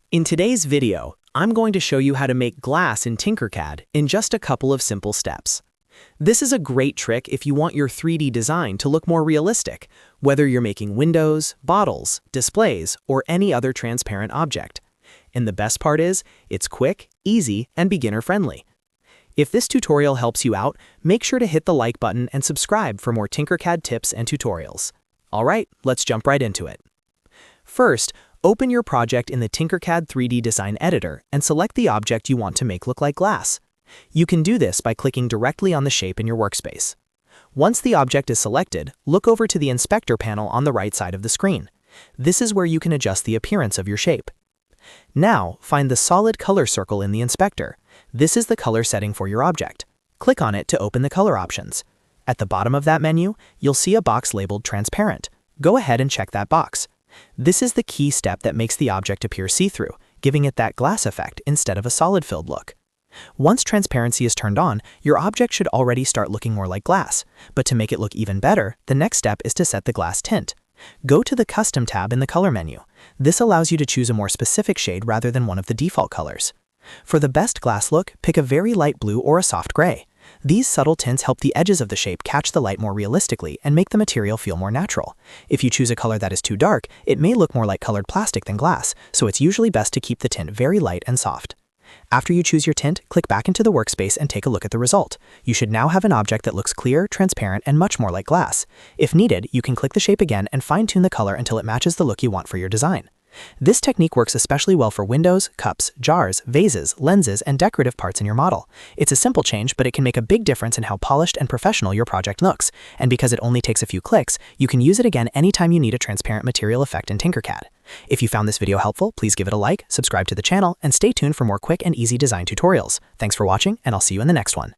In today's video, I'm going to show you how to make glass in Tinkercad in just a couple of simple steps. This is a great trick if you want your 3D design to look more realistic, whether you're making windows, bottles, displays, or any other transparent object. And the best part is, it's quick, easy, and beginner-friendly. If this tutorial helps you out, make sure to hit the like button and subscribe for more Tinkercad tips and tutorials. Alright, let's jump right into it. First, open your project in the Tinkercad 3D Design Editor and select the object you want to make look like glass. You can do this by clicking directly on the shape in your workspace. Once the object is selected, look over to the Inspector panel on the right side of the screen. This is where you can adjust the appearance of your shape. Now, find the solid color circle in the inspector. This is the color setting for your object. Click on it to open the color options. At the bottom of that menu, you'll see a box labeled Transparent. Go ahead and check that box. This is the key step that makes the object appear see-through, giving it that glass effect instead of a solid-filled look. Once transparency is turned on, your object should already start looking more like glass. But to make it look even better, the next step is to set the glass tint. Go to the Custom tab in the Color menu. This allows you to choose a more specific shade rather than one of the default colors. For the best glass look, pick a very light blue or a soft gray. These subtle tints help the edges of the shape catch the light more realistically and make the material feel more natural. If you choose a color that is too dark, it may look more like colored plastic than glass, so it's usually best to keep the tint very light and soft. After you choose your tint, click back into the workspace and take a look at the result. You should now have an object that looks clear, transparent, and much more like glass. If needed, you can click the shape again and fine-tune the color until it matches the look you want for your design. This technique works especially well for windows, cups, jars, vases, lenses, and decorative parts in your model. It's a simple change, but it can make a big difference in how polished and professional your project looks. And because it only takes a few clicks, you can use it again anytime you need a transparent material effect in Tinkercad. If you found this video helpful, please give it a like, subscribe to the channel, and stay tuned for more quick and easy design tutorials. Thanks for watching, and I'll see you in the next one.